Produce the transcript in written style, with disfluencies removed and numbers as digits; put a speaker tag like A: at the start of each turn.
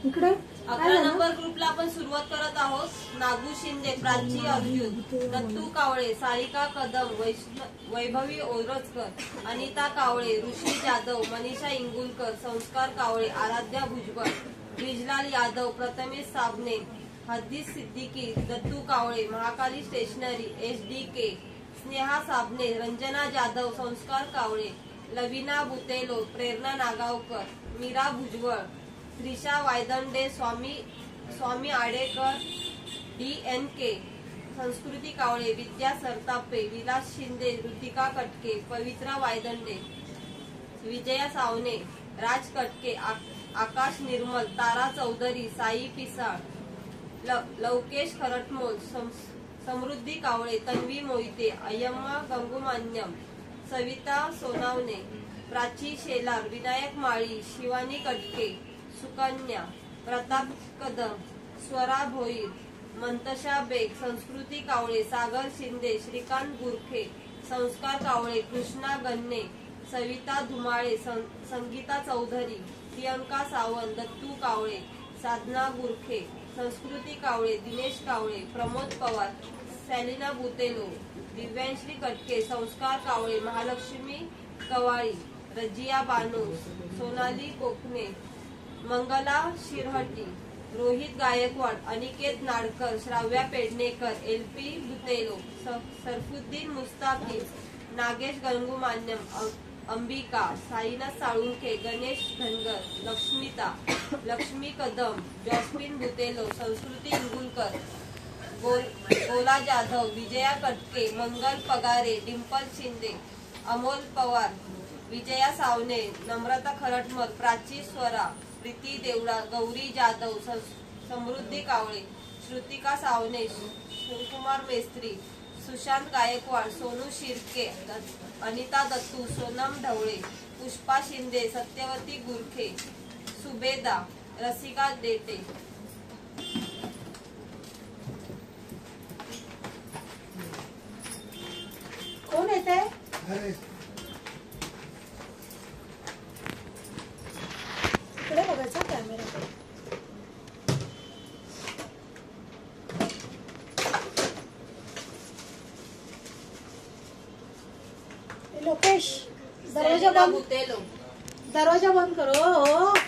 A: इकडे
B: 11 नंबर ग्रुपला आपण सुरुवात करत आहोत. नागू शिंदे, प्राची अर्जुन, दत्तू कावळे, सारिका कदम, वैभवी ओरजकर, अनिता कावळे, ऋषी जाधव, मनीषा इंगुलकर, संस्कार कावळे, आराध्या भुजबळ, ब्रिजलाल यादव, प्रथमेश साबणे, हदीस सिद्दीकी, दत्तू कावळे, महाकाली स्टेशनरी, HD के, स्नेहा साबणे, रंजना जाधव, संस्कार कावळे, लविना बुतेलो, प्रेरणा नागावकर, मीरा भुजबळ, त्रिशा वायदंडे, स्वामी आडेकर, DNK, संस्कृती कावळे, विद्या सरतापे, विलास शिंदे, ऋतिका कटके, पवित्रा वायदंडे, विजया सावने, राज कटके, आकाश निर्मल, तारा चौधरी, साई पिसाळ, लवकेश खरटमोल, समृद्धी कावळे, तन्वी मोहिते, अयम्मा गंगुमान्यम, सविता सोनावणे, प्राची शेलार, विनायक माळी, शिवानी कटके, सुकन्या, प्रताप कदम, स्वरा भोईर, मंतशा बेग, संस्कृती कावळे, सागर शिंदे, श्रीकांत गुरखे, संस्कार कावळे, कृष्णा गन्ने, सविता धुमाळे, संगीता चौधरी, प्रियंका सावंत, दत्तू कावळे, साधना गुरखे, संस्कृती कावळे, दिनेश कावळे, प्रमोद पवार, सॅलिना बुतेलो, दिव्यांश्री कटके, संस्कार कावळे, महालक्ष्मी कवाळी, रजिया बानू, सोनाली कोकणे, मंगला शिरहटी, रोहित गायकवाड, अनिकेत नाडकर, श्राव्या पेडणेकर, LP बुतेलो, सरफुद्दीन मुस्ताफी, नागेश गंगुमान्यम, अंबिका, साईनाथ साळुंखे, गणेश धनगर, लक्ष्मीता, लक्ष्मी कदम, जॉस्मिन बुतेलो, संस्कृती इंगुलकर, गोला जाधव, विजया कटके, मंगल पगारे, डिंपल शिंदे, अमोल पवार, विजया सावने, नम्रता खरटमल, प्राची स्वरा, प्रीती देवडा, गौरी जाधव, समृद्धी कावळे, श्रुतिका सावने, शिवकुमार मेस्त्री, सुशांत गायकवाड, सोनू शिर्के, अनिता दत्तू, सोनम ढवळे, पुष्पा शिंदे, सत्यवती गुरखे, सुबेदा, रसिका देते.
A: कोण येते? इकडे बघायचा कॅमेरा. लोकेश, दरवाजा बंद करो.